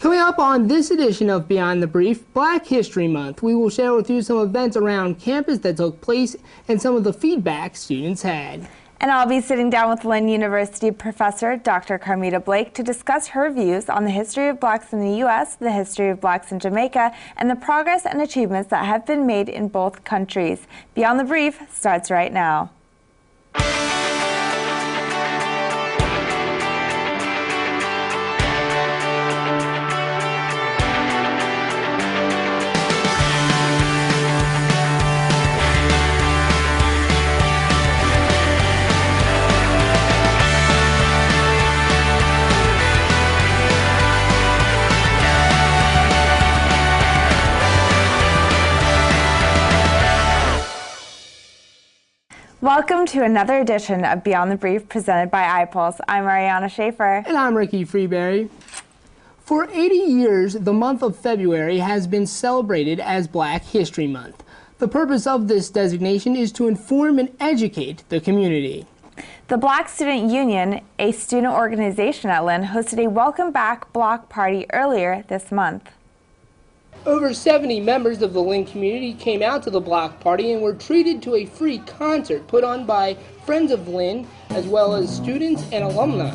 Coming up on this edition of Beyond the Brief, Black History Month, we will share with you some events around campus that took place and some of the feedback students had. And I'll be sitting down with Lynn University professor Dr. Carmita Blake to discuss her views on the history of blacks in the U.S., the history of blacks in Jamaica, and the progress and achievements that have been made in both countries. Beyond the Brief starts right now. Welcome to another edition of Beyond the Brief presented by iPulse. I'm Arianna Shaffer. And I'm Ricky Freeberry. For 80 years, the month of February has been celebrated as Black History Month. The purpose of this designation is to inform and educate the community. The Black Student Union, a student organization at Lynn, hosted a Welcome Back block party earlier this month. Over 70 members of the Lynn community came out to the block party and were treated to a free concert put on by Friends of Lynn, as well as students and alumni.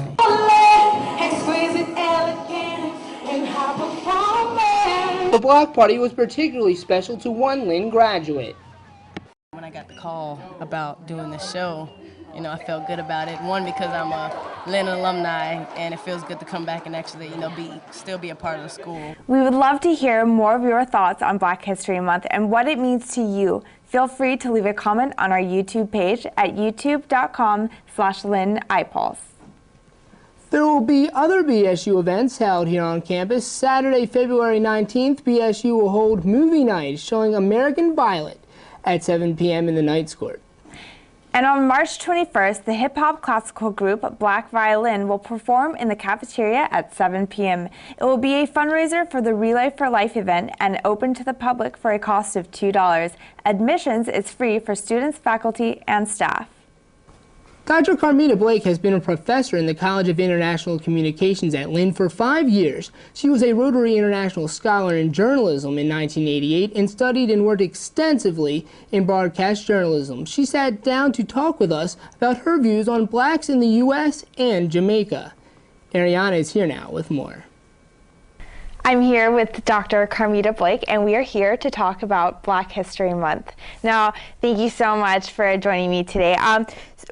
The block party was particularly special to one Lynn graduate. When I got the call about doing the show, I felt good about it. One, because I'm a Lynn alumni, and it feels good to come back and actually, still be a part of the school. We would love to hear more of your thoughts on Black History Month and what it means to you. Feel free to leave a comment on our YouTube page at youtube.com/LynnIPulse. There will be other BSU events held here on campus. Saturday, February 19th, BSU will hold movie night showing American Violet at 7 p.m. in the Knights Court. And on March 21st, the hip-hop classical group Black Violin will perform in the cafeteria at 7 p.m. It will be a fundraiser for the Relay for Life event and open to the public for a cost of $2. Admissions is free for students, faculty, and staff. Dr. Carmita Blake has been a professor in the College of International Communications at Lynn for 5 years. She was a Rotary International Scholar in Journalism in 1988 and studied and worked extensively in broadcast journalism. She sat down to talk with us about her views on blacks in the U.S. and Jamaica. Arianna is here now with more. I'm here with Dr. Carmita Blake, and we are here to talk about Black History Month. Now, thank you so much for joining me today.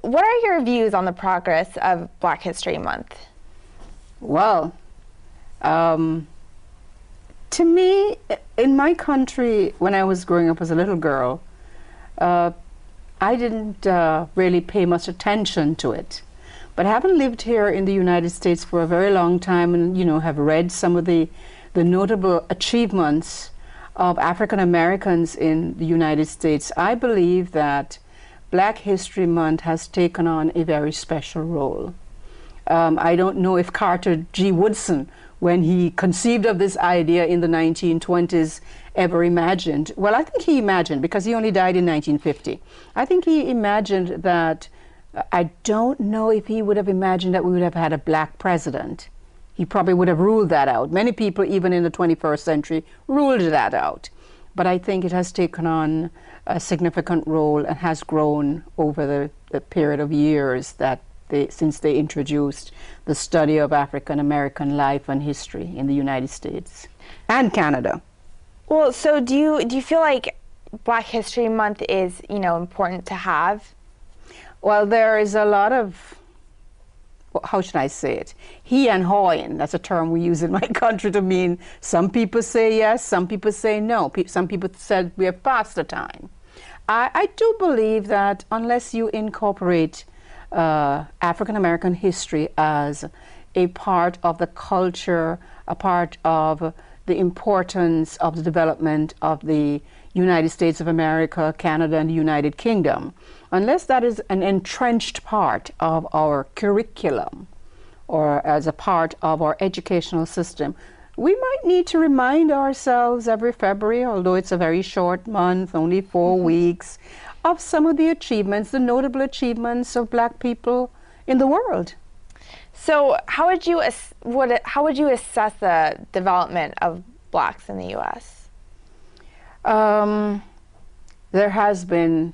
What are your views on the progress of Black History Month? Well, to me, in my country, when I was growing up as a little girl, I didn't really pay much attention to it. But having lived here in the United States for a very long time and, have read some of the notable achievements of African Americans in the United States, I believe that Black History Month has taken on a very special role. I don't know if Carter G. Woodson, when he conceived of this idea in the 1920s, ever imagined. Well, I think he imagined, because he only died in 1950. I think he imagined that, I don't know if he would have imagined that we would have had a black president. He probably would have ruled that out. Many people, even in the 21st century, ruled that out. But I think it has taken on a significant role and has grown over the period of years that since they introduced the study of African American life and history in the United States and Canada. Well, so do you feel like Black History Month is, important to have? Well, there is a lot of, how should I say it? He and hawing, that's a term we use in my country to mean some people say yes, some people say no. Some people said we have passed the time. I do believe that unless you incorporate African American history as a part of the culture, a part of the importance of the development of the United States of America, Canada, and the United Kingdom, unless that is an entrenched part of our curriculum or as a part of our educational system, we might need to remind ourselves every February, although it's a very short month, only 4 weeks, of some of the achievements, the notable achievements of black people in the world. So how would you assess the development of blacks in the U.S.? There has been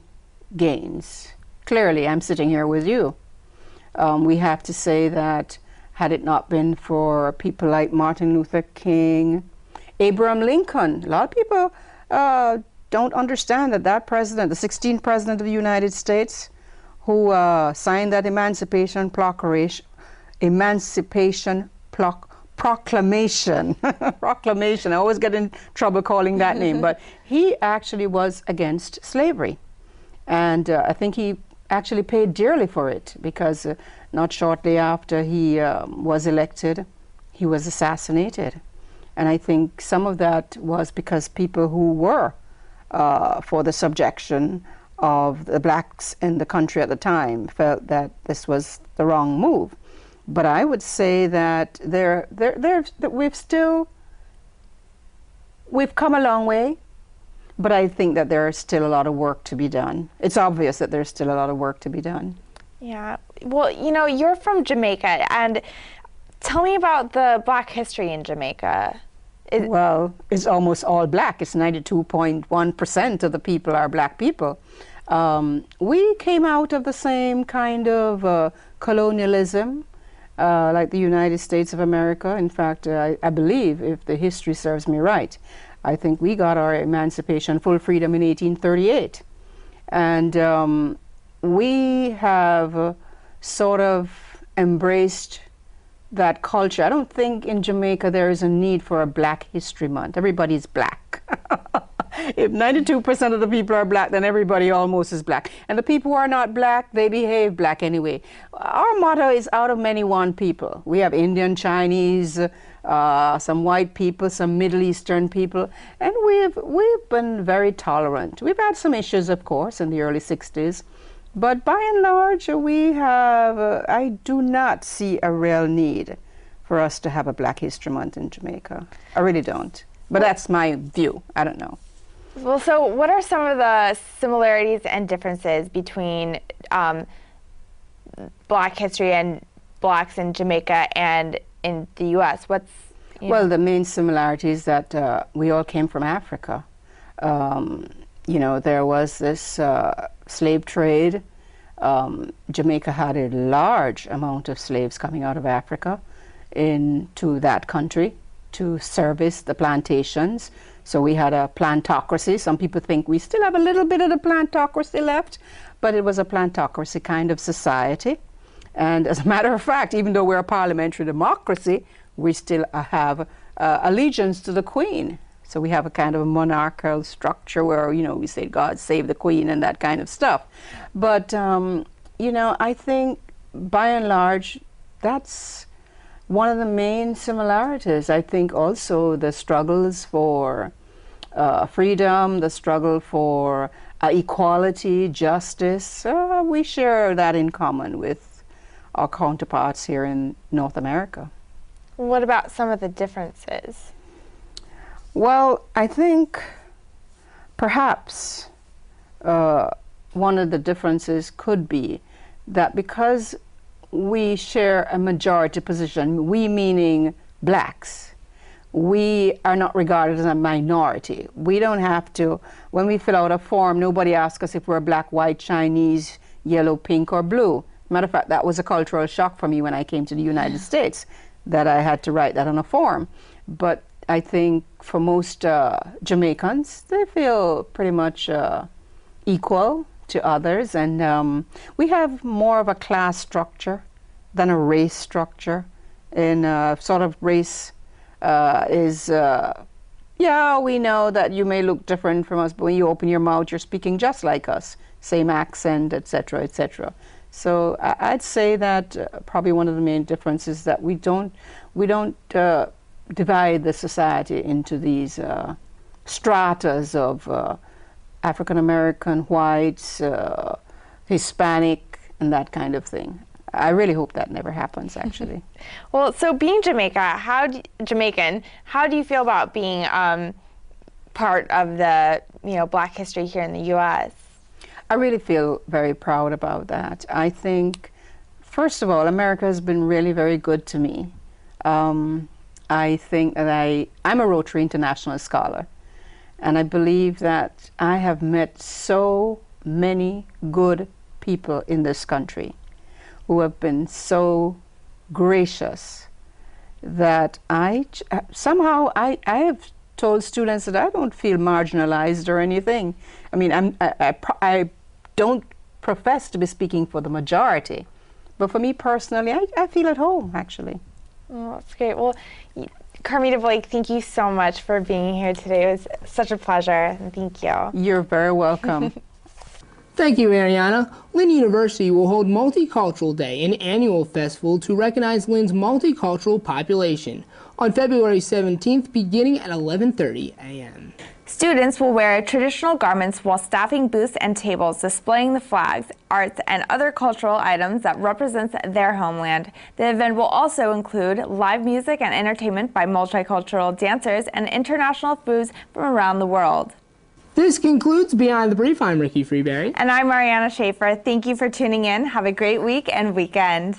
gains. Clearly, I'm sitting here with you. We have to say that had it not been for people like Martin Luther King, Abraham Lincoln, a lot of people don't understand that president, the 16th president of the United States, who signed that proclamation. Proclamation. I always get in trouble calling that name, but he actually was against slavery. And I think he actually paid dearly for it, because not shortly after he was elected, he was assassinated. And I think some of that was because people who were for the subjection of the blacks in the country at the time felt that this was the wrong move. But I would say that we've come a long way, but I think that there is still a lot of work to be done. It's obvious that there's still a lot of work to be done. Yeah. Well, you know, you're from Jamaica, and tell me about the Black history in Jamaica. Well, it's almost all black. It's 92.1% of the people are black people. We came out of the same kind of colonialism like the United States of America. In fact, I believe, if the history serves me right, I think we got our emancipation, full freedom in 1838. And we have sort of embraced that culture. I don't think in Jamaica there is a need for a Black History Month. Everybody's black. If 92% of the people are black, then everybody almost is black. And the people who are not black, they behave black anyway. Our motto is out of many one people. We have Indian, Chinese, some white people, some Middle Eastern people, and we've been very tolerant. We've had some issues, of course, in the early 60s, but by and large, we have, I do not see a real need for us to have a Black History Month in Jamaica. I really don't. But that's my view. I don't know. Well, so what are some of the similarities and differences between Black history and blacks in Jamaica and in the U.S.? Well, the main similarity is that we all came from Africa. You know, there was this slave trade. Jamaica had a large amount of slaves coming out of Africa into that country to service the plantations. So we had a plantocracy. Some people think we still have a little bit of the plantocracy left, but it was a plantocracy kind of society. And as a matter of fact, even though we're a parliamentary democracy, we still have allegiance to the Queen. So we have a kind of a monarchical structure where, you know, we say, God save the Queen and that kind of stuff. But, you know, I think by and large, that's one of the main similarities. I think also the struggles for freedom, the struggle for equality, justice, we share that in common with our counterparts here in North America. What about some of the differences? Well, I think perhaps one of the differences could be that because we share a majority position, we meaning blacks, we are not regarded as a minority. We don't have to, when we fill out a form, nobody asks us if we're black, white, Chinese, yellow, pink, or blue. Matter of fact, that was a cultural shock for me when I came to the United States, that I had to write that on a form. But I think for most Jamaicans, they feel pretty much equal to others, and we have more of a class structure than a race structure. And sort of race is, yeah, we know that you may look different from us, but when you open your mouth, you're speaking just like us, same accent, etc., etc. So I'd say that probably one of the main differences is that we don't divide the society into these stratas of African American, whites, Hispanic, and that kind of thing. I really hope that never happens, actually. Well, so being Jamaican, how do you feel about being part of the Black history here in the U.S.? I really feel very proud about that. I think First of all, America has been really very good to me. I think that I'm a Rotary International Scholar, and I believe that I have met so many good people in this country who have been so gracious that somehow I have told students that I don't feel marginalized or anything. I mean, I don't profess to be speaking for the majority, but for me personally, I feel at home, actually. Oh, that's great. Well, Carmita Blake, thank you so much for being here today. It was such a pleasure. Thank you. You're very welcome. Thank you, Arianna. Lynn University will hold Multicultural Day, an annual festival to recognize Lynn's multicultural population, on February 17th, beginning at 11:30 a.m. Students will wear traditional garments while staffing booths and tables displaying the flags, arts, and other cultural items that represent their homeland. The event will also include live music and entertainment by multicultural dancers and international foods from around the world. This concludes Beyond the Brief. I'm Ricky Freeberry. And I'm Arianna Shaffer. Thank you for tuning in. Have a great week and weekend.